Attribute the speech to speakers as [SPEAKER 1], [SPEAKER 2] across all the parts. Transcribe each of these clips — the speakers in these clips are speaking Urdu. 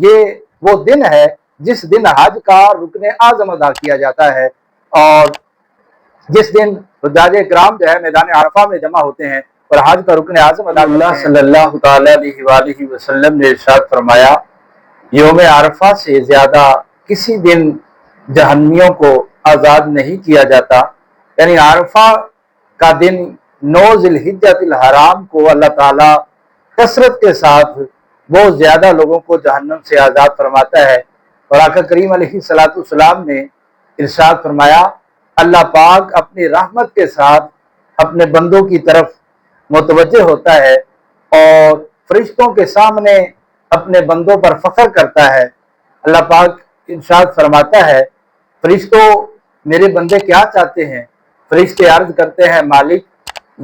[SPEAKER 1] یہ وہ دن ہے جس دن حج کا رکن اعظم ادا کیا جاتا ہے، اور جس دن حجاج کرام جو ہے میدان عرفہ میں جمع ہوتے ہیں اور حج کا رکن اعظم ادا کرتے ہیں۔ صلی اللہ تعالی علیہ وآلہ وسلم نے ارشاد فرمایا، یوم عرفہ سے زیادہ کسی دن جہنمیوں کو آزاد نہیں کیا جاتا، یعنی عرفہ کا دن 9 ذی الحجۃ الحرام کو اللہ تعالیٰ کثرت کے ساتھ بہت زیادہ لوگوں کو جہنم سے آزاد فرماتا ہے۔ اور آقا کریم علیہ السلام نے ارشاد فرمایا، اللہ پاک اپنی رحمت کے ساتھ اپنے بندوں کی طرف متوجہ ہوتا ہے اور فرشتوں کے سامنے اپنے بندوں پر فخر کرتا ہے۔ اللہ پاک ارشاد فرماتا ہے، فرشتوں میرے بندے کیا چاہتے ہیں؟ فرشتے عرض کرتے ہیں، مالک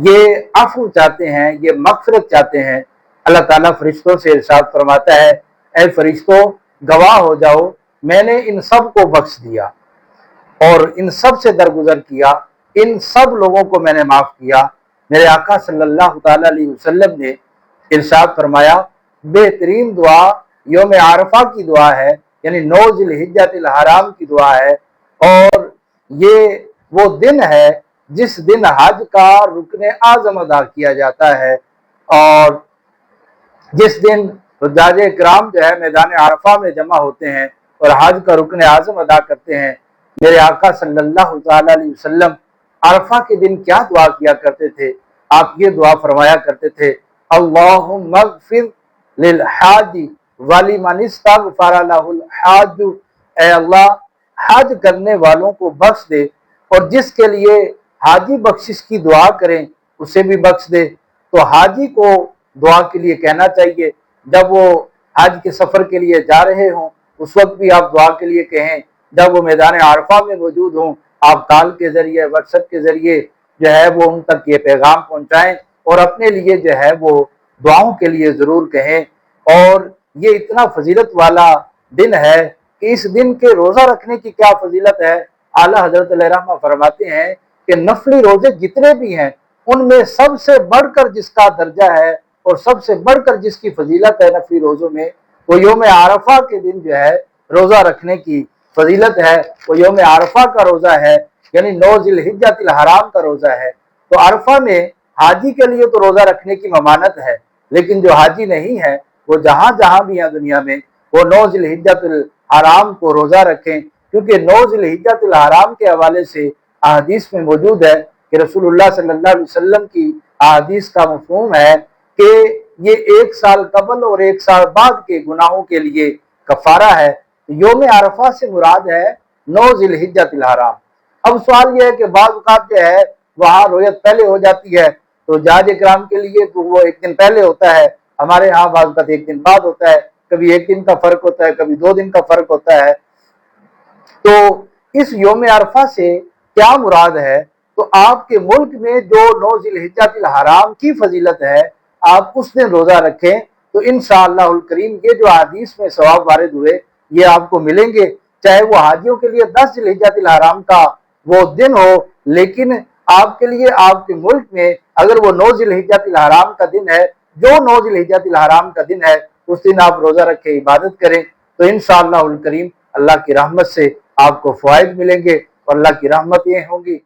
[SPEAKER 1] یہ عفو چاہتے ہیں، یہ مغفرت چاہتے ہیں۔ اللہ تعالیٰ فرشتوں سے ارشاد فرماتا ہے، اے فرشتوں گواہ ہو جاؤ، میں نے ان سب کو بخش دیا اور ان سب سے درگزر کیا، ان سب لوگوں کو میں نے معاف کیا۔ میرے آقا صلی اللہ تعالیٰ علیہ وسلم نے ارشاد فرمایا، بہترین دعا یوم عرفہ کی دعا ہے، یعنی 9 ذی الحجۃ الحرام کی دعا ہے، اور یہ وہ دن ہے جس دن حج کا رکن اعظم ادا کیا جاتا ہے، اور جس دن حجاج کرام جو ہے میدان عرفہ میں جمع ہوتے ہیں اور حج کا رکن اعظم ادا کرتے ہیں۔ میرے آقا صلی اللہ تعالیٰ علیہ وسلم عرفہ کے دن کیا دعا کیا کرتے تھے؟ آپ یہ دعا فرمایا کرتے تھے، اللہم اغفر للحاج ولمن استغفر لہ الحاج، اے اللہ حج کرنے والوں کو بخش دے اور جس کے لیے حاجی بخشش کی دعا کریں اسے بھی بخش دے۔ تو حاجی کو دعا کے لیے کہنا چاہیے، جب وہ حج کے سفر کے لیے جا رہے ہوں اس وقت بھی آپ دعا کے لیے کہیں، جب وہ میدان عرفہ میں موجود ہوں آپ کال کے ذریعے واٹس ایپ کے ذریعے جو ہے وہ ان تک یہ پیغام پہنچائیں اور اپنے لیے جو ہے وہ دعاؤں کے لیے ضرور کہیں۔ اور یہ اتنا فضیلت والا دن ہے کہ اس دن کے روزہ رکھنے کی کیا فضیلت ہے۔ اعلیٰ حضرت علیہ رحمہ فرماتے ہیں کہ نفلی روزے جتنے بھی ہیں ان میں سب سے بڑھ کر جس کا درجہ ہے اور سب سے بڑھ کر جس کی فضیلت ہے نفلی روزوں میں، وہ یوم عرفہ کے دن جو ہے روزہ رکھنے کی فضیلت ہے۔ وہ یوم عرفہ کا روزہ ہے، یعنی 9 ذی الحجۃ الحرام کا روزہ ہے۔ تو عرفہ میں حاجی کے لیے تو روزہ رکھنے کی ممانت ہے، لیکن جو حاجی نہیں ہے وہ جہاں جہاں بھی ہیں دنیا میں وہ 9 ذی الحجۃ الحرام کو روزہ رکھیں، کیونکہ 9 ذی الحجۃ الحرام کے حوالے سے احادیث میں موجود ہے کہ رسول اللہ صلی اللہ علیہ وسلم کی احادیث کا مفہوم ہے کہ یہ 1 سال قبل اور 1 سال بعد کے گناہوں کے لیے کفارہ ہے۔ یوم عرفہ سے مراد ہے 9 ذی الحجۃ الحرام۔ اب سوال یہ ہے کہ بعض اوقات جو ہے وہاں رویت پہلے ہو جاتی ہے تو حجاج کرام کے لیے تو وہ 1 دن پہلے ہوتا ہے، ہمارے ہاں بعض اوقات 1 دن بعد ہوتا ہے، کبھی 1 دن کا فرق ہوتا ہے، کبھی 2 دن کا فرق ہوتا ہے۔ تو اس یوم عرفہ سے کیا مراد ہے؟ تو آپ کے ملک میں جو 9 ذی الحجۃ الحرام کی فضیلت ہے آپ اس دن روزہ رکھیں تو انشاءاللہ الکریم یہ جو حدیث میں ثواب وارد ہوئے یہ آپ کو ملیں گے، چاہے وہ حاجیوں کے لیے 10 ذی الحجۃ الحرام کا وہ دن ہو، لیکن آپ کے لیے آپ کے ملک میں اگر وہ 9 ذی الحجۃ الحرام کا دن ہے، جو 9 ذی الحجۃ الحرام کا دن ہے اس دن آپ روزہ رکھے عبادت کریں تو انشاءاللہ الکریم اللہ کی رحمت سے آپ کو فوائد ملیں گے اور اللہ کی رحمت یہ ہوں گی